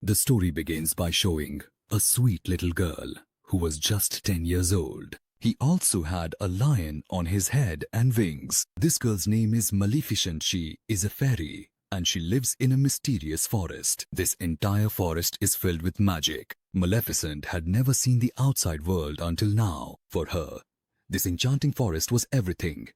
The story begins by showing a sweet little girl who was just 10 years old. He also had a lion on his head and wings. This girl's name is Maleficent. She is a fairy and she lives in a mysterious forest. This entire forest is filled with magic. Maleficent had never seen the outside world until now. For her, this enchanting forest was everything.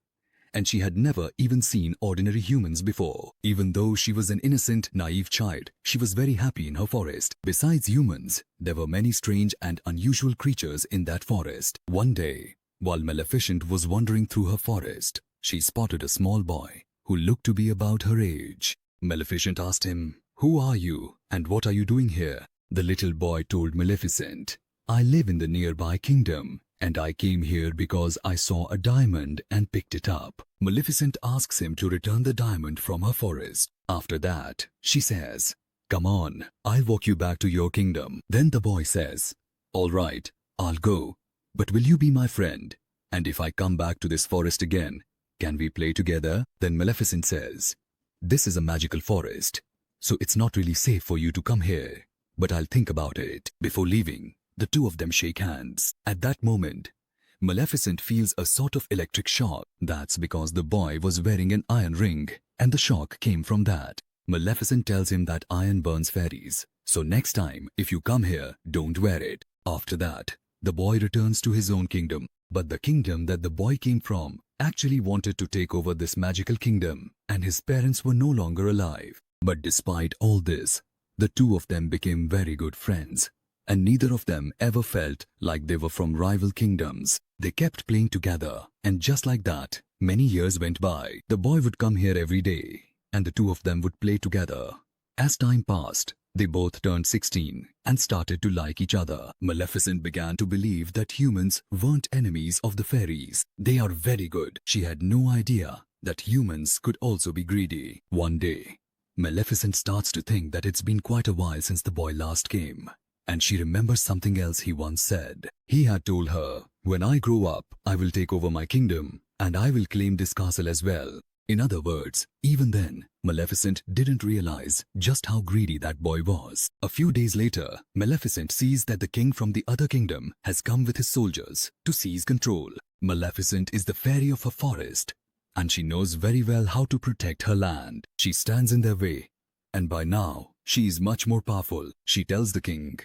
And she had never even seen ordinary humans before. Even though she was an innocent, naive child, she was very happy in her forest. Besides humans, there were many strange and unusual creatures in that forest. One day, while Maleficent was wandering through her forest, she spotted a small boy who looked to be about her age. Maleficent asked him, "Who are you and what are you doing here?" The little boy told Maleficent, "I live in the nearby kingdom. And I came here because I saw a diamond and picked it up." Maleficent asks him to return the diamond from her forest. After that, she says, "Come on, I'll walk you back to your kingdom." Then the boy says, "All right, I'll go, but will you be my friend? And if I come back to this forest again, can we play together?" Then Maleficent says, "This is a magical forest, so it's not really safe for you to come here, but I'll think about it." Before leaving, the two of them shake hands. At that moment, Maleficent feels a sort of electric shock. That's because the boy was wearing an iron ring, and the shock came from that. Maleficent tells him that iron burns fairies, so next time, if you come here, don't wear it. After that, the boy returns to his own kingdom. But the kingdom that the boy came from actually wanted to take over this magical kingdom, and his parents were no longer alive. But despite all this, the two of them became very good friends. And neither of them ever felt like they were from rival kingdoms. They kept playing together, and just like that, many years went by. The boy would come here every day, and the two of them would play together. As time passed, they both turned 16 and started to like each other. Maleficent began to believe that humans weren't enemies of the fairies. They are very good. She had no idea that humans could also be greedy. One day, Maleficent starts to think that it's been quite a while since the boy last came. And she remembers something else he once said. He had told her, "When I grow up, I will take over my kingdom, and I will claim this castle as well." In other words, even then, Maleficent didn't realize just how greedy that boy was. A few days later, Maleficent sees that the king from the other kingdom has come with his soldiers to seize control. Maleficent is the fairy of her forest, and she knows very well how to protect her land. She stands in their way, and by now, she is much more powerful. She tells the king,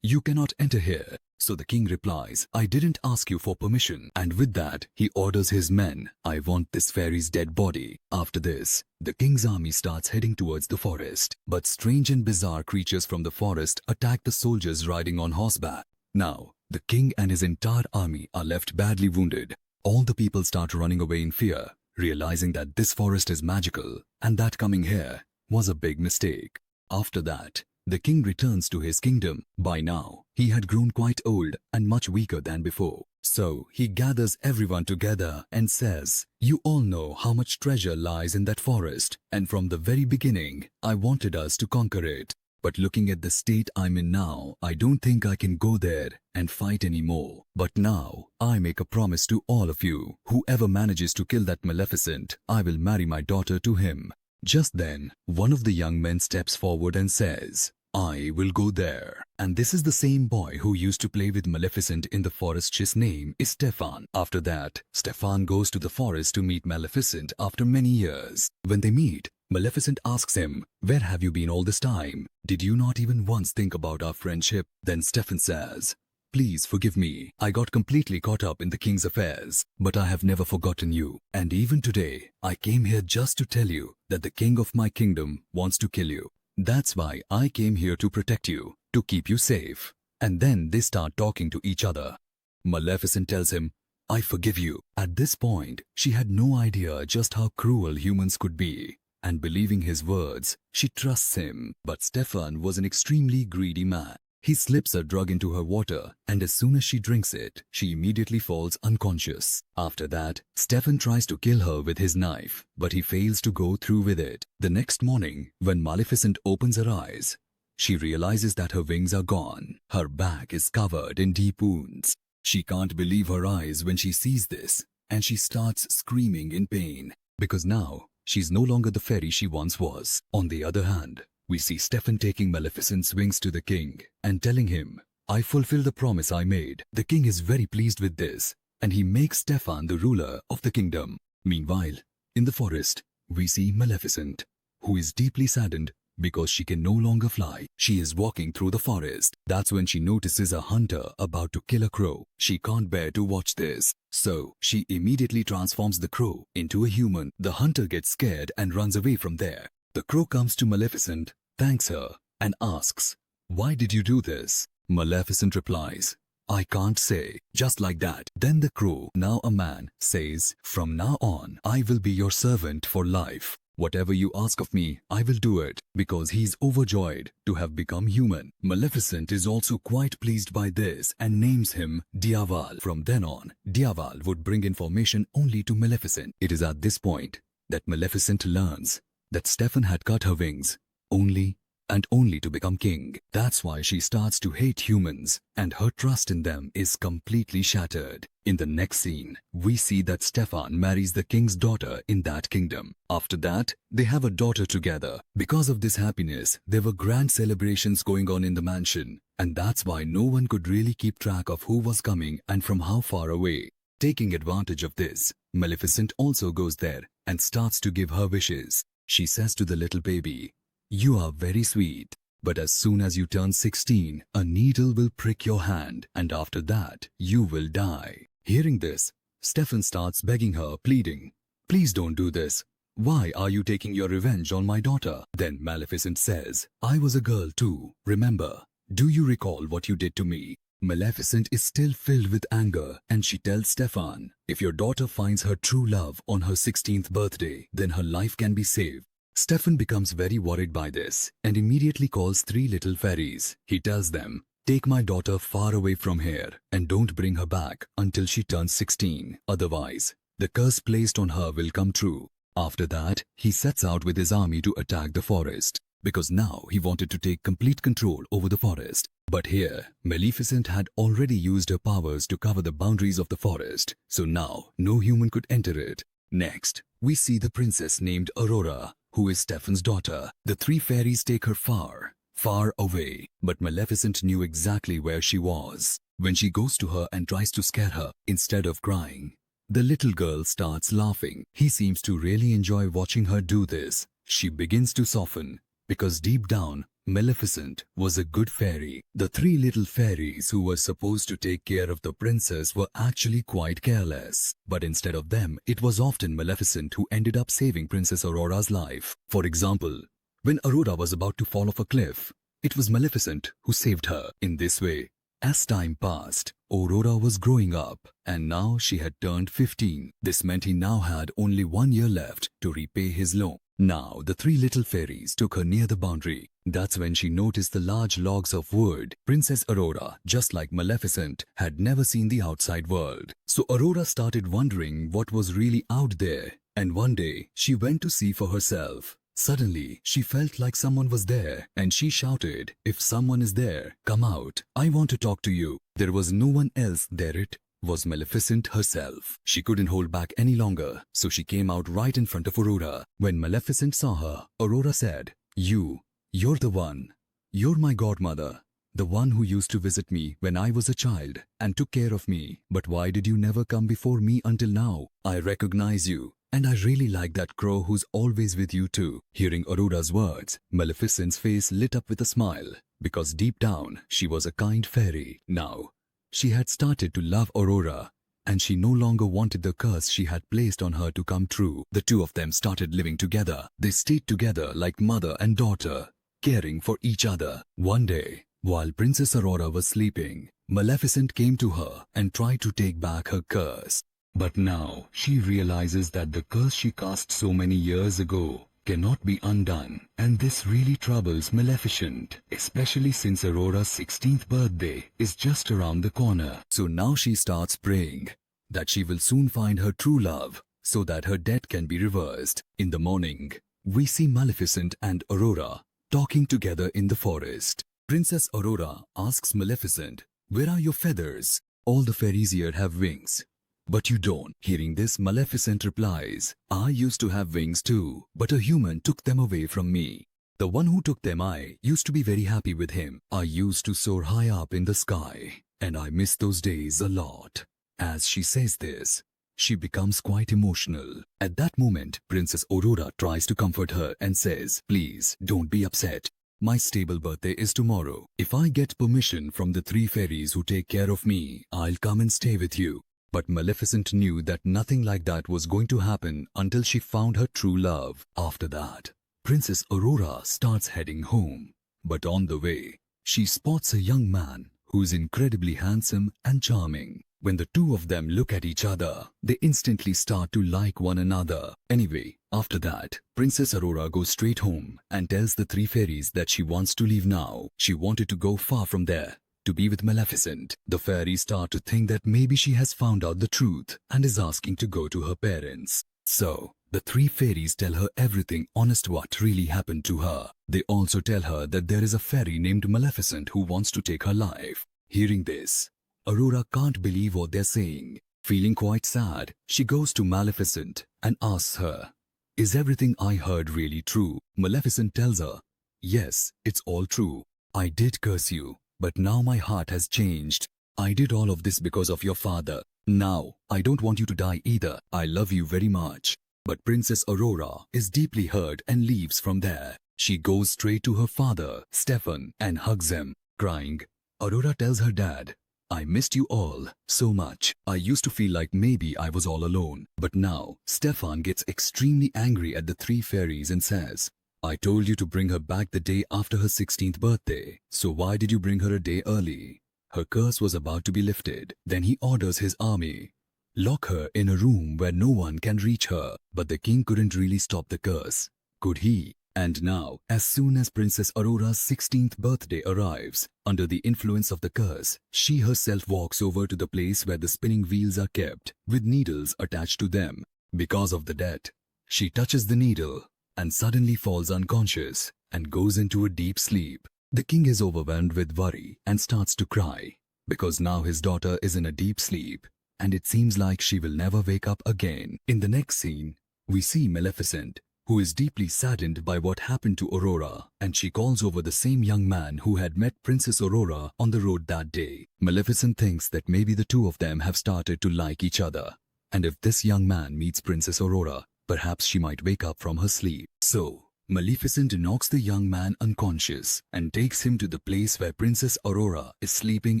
"You cannot enter here." So the king replies, "I didn't ask you for permission." And with that, he orders his men, "I want this fairy's dead body." After this, the king's army starts heading towards the forest. But strange and bizarre creatures from the forest attack the soldiers riding on horseback. Now, the king and his entire army are left badly wounded. All the people start running away in fear, realizing that this forest is magical and that coming here was a big mistake. After that, the king returns to his kingdom. By now, he had grown quite old and much weaker than before. So he gathers everyone together and says, "You all know how much treasure lies in that forest, and from the very beginning, I wanted us to conquer it. But looking at the state I'm in now, I don't think I can go there and fight anymore. But now, I make a promise to all of you. Whoever manages to kill that Maleficent, I will marry my daughter to him." Just then, one of the young men steps forward and says, "I will go there." And this is the same boy who used to play with Maleficent in the forest. His name is Stefan. After that, Stefan goes to the forest to meet Maleficent after many years. When they meet, Maleficent asks him, "Where have you been all this time? Did you not even once think about our friendship?" Then Stefan says, "Please forgive me. I got completely caught up in the king's affairs, but I have never forgotten you. And even today, I came here just to tell you that the king of my kingdom wants to kill you. That's why I came here to protect you, to keep you safe." And then they start talking to each other. Maleficent tells him, "I forgive you." At this point, she had no idea just how cruel humans could be. And believing his words, she trusts him. But Stefan was an extremely greedy man. He slips a drug into her water, and as soon as she drinks it, she immediately falls unconscious. After that, Stefan tries to kill her with his knife, but he fails to go through with it. The next morning, when Maleficent opens her eyes, she realizes that her wings are gone. Her back is covered in deep wounds. She can't believe her eyes when she sees this, and she starts screaming in pain, because now she's no longer the fairy she once was. On the other hand, we see Stefan taking Maleficent's wings to the king and telling him, I fulfill the promise I made. The king is very pleased with this, and he makes Stefan the ruler of the kingdom. Meanwhile, in the forest, we see Maleficent, who is deeply saddened because she can no longer fly. She is walking through the forest. That's when she notices a hunter about to kill a crow. She can't bear to watch this, so she immediately transforms the crow into a human. The hunter gets scared and runs away from there. The crow comes to Maleficent, thanks her, and asks, why did you do this? Maleficent replies, I can't say. Just like that. Then the crow, now a man, says, from now on, I will be your servant for life. Whatever you ask of me, I will do it, because he's overjoyed to have become human. Maleficent is also quite pleased by this and names him Diaval. From then on, Diaval would bring information only to Maleficent. It is at this point that Maleficent learns that Stefan had cut her wings only and only to become king. That's why she starts to hate humans, and her trust in them is completely shattered. In the next scene, we see that Stefan marries the king's daughter in that kingdom. After that, they have a daughter together. Because of this happiness, there were grand celebrations going on in the mansion, and that's why no one could really keep track of who was coming and from how far away. Taking advantage of this, Maleficent also goes there and starts to give her wishes. She says to the little baby, you are very sweet, but as soon as you turn 16, a needle will prick your hand, and after that, you will die. Hearing this, Stefan starts begging her, pleading, please don't do this. Why are you taking your revenge on my daughter? Then Maleficent says, I was a girl too, remember? Do you recall what you did to me? Maleficent is still filled with anger, and she tells Stefan, if your daughter finds her true love on her 16th birthday, then her life can be saved. Stefan becomes very worried by this and immediately calls 3 little fairies. He tells them, take my daughter far away from here and don't bring her back until she turns 16. Otherwise, the curse placed on her will come true. After that, he sets out with his army to attack the forest, because now he wanted to take complete control over the forest. But here, Maleficent had already used her powers to cover the boundaries of the forest, so now no human could enter it. Next, we see the princess named Aurora, who is Stefan's daughter. The 3 fairies take her far, far away, but Maleficent knew exactly where she was. When she goes to her and tries to scare her, instead of crying, the little girl starts laughing. He seems to really enjoy watching her do this. She begins to soften, because deep down, Maleficent was a good fairy. The 3 little fairies who were supposed to take care of the princess were actually quite careless. But instead of them, it was often Maleficent who ended up saving Princess Aurora's life. For example, when Aurora was about to fall off a cliff, it was Maleficent who saved her. In this way, as time passed, Aurora was growing up, and now she had turned 15. This meant he now had only 1 year left to repay his loan. Now, the 3 little fairies took her near the boundary. That's when she noticed the large logs of wood. Princess Aurora, just like Maleficent, had never seen the outside world. So Aurora started wondering what was really out there. And one day, she went to see for herself. Suddenly, she felt like someone was there, and she shouted, if someone is there, come out. I want to talk to you. There was no one else there. It was Maleficent herself. She couldn't hold back any longer, so she came out right in front of Aurora. When Maleficent saw her, Aurora said, You're the one. You're my godmother, the one who used to visit me when I was a child and took care of me. But why did you never come before me until now? I recognize you, and I really like that crow who's always with you too. Hearing Aurora's words, Maleficent's face lit up with a smile, because deep down, she was a kind fairy. Now, she had started to love Aurora, and she no longer wanted the curse she had placed on her to come true. The 2 of them started living together. They stayed together like mother and daughter, caring for each other. One day, while Princess Aurora was sleeping, Maleficent came to her and tried to take back her curse. But now, she realizes that the curse she cast so many years ago cannot be undone, and this really troubles Maleficent, especially since Aurora's 16th birthday is just around the corner. So now she starts praying that she will soon find her true love so that her death can be reversed. In the morning, we see Maleficent and Aurora talking together in the forest. Princess Aurora asks Maleficent, where are your feathers? All the fairies here have wings, but you don't. Hearing this, Maleficent replies, I used to have wings too, but a human took them away from me. The one who took them I used to be very happy with him. I used to soar high up in the sky, and I miss those days a lot. As she says this, she becomes quite emotional. At that moment, Princess Aurora tries to comfort her and says, "Please, don't be upset. My stable birthday is tomorrow. If I get permission from the 3 fairies who take care of me, I'll come and stay with you." But Maleficent knew that nothing like that was going to happen until she found her true love. After that, Princess Aurora starts heading home. But on the way, she spots a young man who's incredibly handsome and charming. When the two of them look at each other, they instantly start to like one another. Anyway, after that, Princess Aurora goes straight home and tells the 3 fairies that she wants to leave now. She wanted to go far from there, to be with Maleficent. The fairies start to think that maybe she has found out the truth and is asking to go to her parents. So, the 3 fairies tell her everything honest what really happened to her. They also tell her that there is a fairy named Maleficent who wants to take her life. Hearing this, Aurora can't believe what they're saying. Feeling quite sad, she goes to Maleficent and asks her, "Is everything I heard really true?" Maleficent tells her, "Yes, it's all true. I did curse you, but now my heart has changed. I did all of this because of your father. Now, I don't want you to die either. I love you very much." But Princess Aurora is deeply hurt and leaves from there. She goes straight to her father, Stefan, and hugs him, crying. Aurora tells her dad, "I missed you all so much. I used to feel like maybe I was all alone." But now, Stefan gets extremely angry at the 3 fairies and says, "I told you to bring her back the day after her 16th birthday. So why did you bring her a day early?" Her curse was about to be lifted. Then he orders his army, "Lock her in a room where no one can reach her." But the king couldn't really stop the curse, could he? And now, as soon as Princess Aurora's 16th birthday arrives, under the influence of the curse, she herself walks over to the place where the spinning wheels are kept, with needles attached to them. Because of the debt, she touches the needle and suddenly falls unconscious and goes into a deep sleep. The king is overwhelmed with worry and starts to cry, because now his daughter is in a deep sleep, and it seems like she will never wake up again. In the next scene, we see Maleficent, who is deeply saddened by what happened to Aurora, and she calls over the same young man who had met Princess Aurora on the road that day. Maleficent thinks that maybe the two of them have started to like each other, and if this young man meets Princess Aurora, perhaps she might wake up from her sleep. So, Maleficent knocks the young man unconscious and takes him to the place where Princess Aurora is sleeping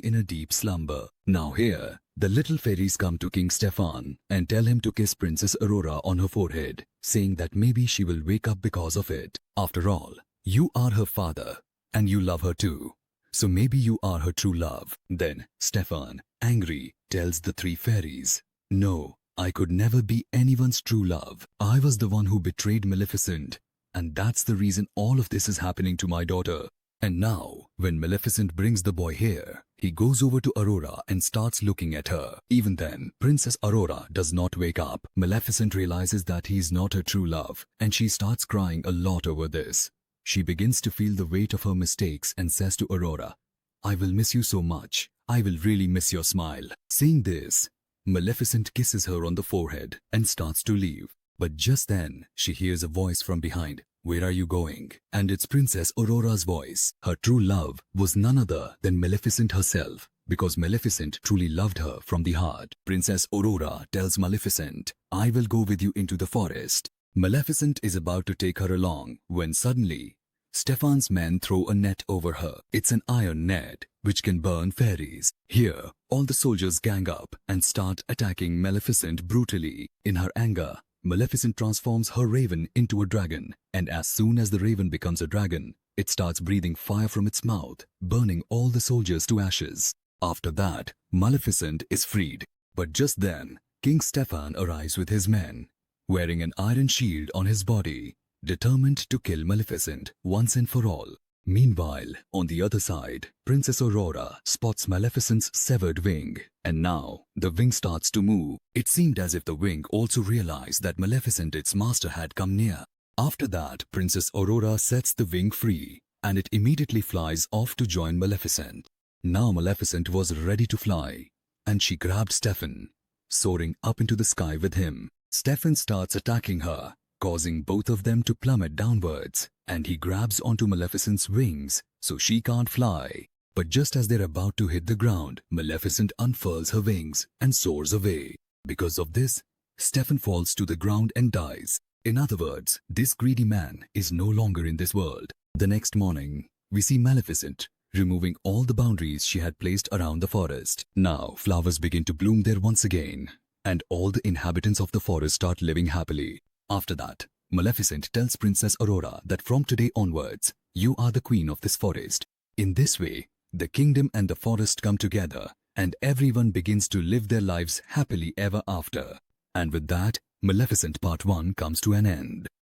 in a deep slumber. Now here, the little fairies come to King Stefan and tell him to kiss Princess Aurora on her forehead, saying that maybe she will wake up because of it. After all, you are her father, and you love her too. So maybe you are her true love. Then Stefan, angry, tells the 3 fairies, "No, I could never be anyone's true love. I was the one who betrayed Maleficent, and that's the reason all of this is happening to my daughter." And now, when Maleficent brings the boy here, he goes over to Aurora and starts looking at her. Even then, Princess Aurora does not wake up. Maleficent realizes that he is not her true love, and she starts crying a lot over this. She begins to feel the weight of her mistakes and says to Aurora, "I will miss you so much. I will really miss your smile." Saying this, Maleficent kisses her on the forehead and starts to leave. But just then, she hears a voice from behind. "Where are you going?" And it's Princess Aurora's voice. Her true love was none other than Maleficent herself, because Maleficent truly loved her from the heart. Princess Aurora tells Maleficent, "I will go with you into the forest." Maleficent is about to take her along when suddenly, Stefan's men throw a net over her. It's an iron net, which can burn fairies. Here, all the soldiers gang up and start attacking Maleficent brutally. In her anger, Maleficent transforms her raven into a dragon, and as soon as the raven becomes a dragon, it starts breathing fire from its mouth, burning all the soldiers to ashes. After that, Maleficent is freed. But just then, King Stefan arrives with his men, wearing an iron shield on his body, determined to kill Maleficent once and for all. Meanwhile, on the other side, Princess Aurora spots Maleficent's severed wing, and now the wing starts to move. It seemed as if the wing also realized that Maleficent, its master, had come near. After that, Princess Aurora sets the wing free, and it immediately flies off to join Maleficent. Now Maleficent was ready to fly, and she grabbed Stefan, soaring up into the sky with him. Stefan starts attacking her, causing both of them to plummet downwards. and he grabs onto Maleficent's wings so she can't fly. But just as they're about to hit the ground, Maleficent unfurls her wings and soars away. Because of this, Stefan falls to the ground and dies. In other words, this greedy man is no longer in this world. The next morning, we see Maleficent removing all the boundaries she had placed around the forest. Now, flowers begin to bloom there once again, and all the inhabitants of the forest start living happily. After that, Maleficent tells Princess Aurora that from today onwards, you are the queen of this forest. In this way, the kingdom and the forest come together, and everyone begins to live their lives happily ever after. And with that, Maleficent Part 1 comes to an end.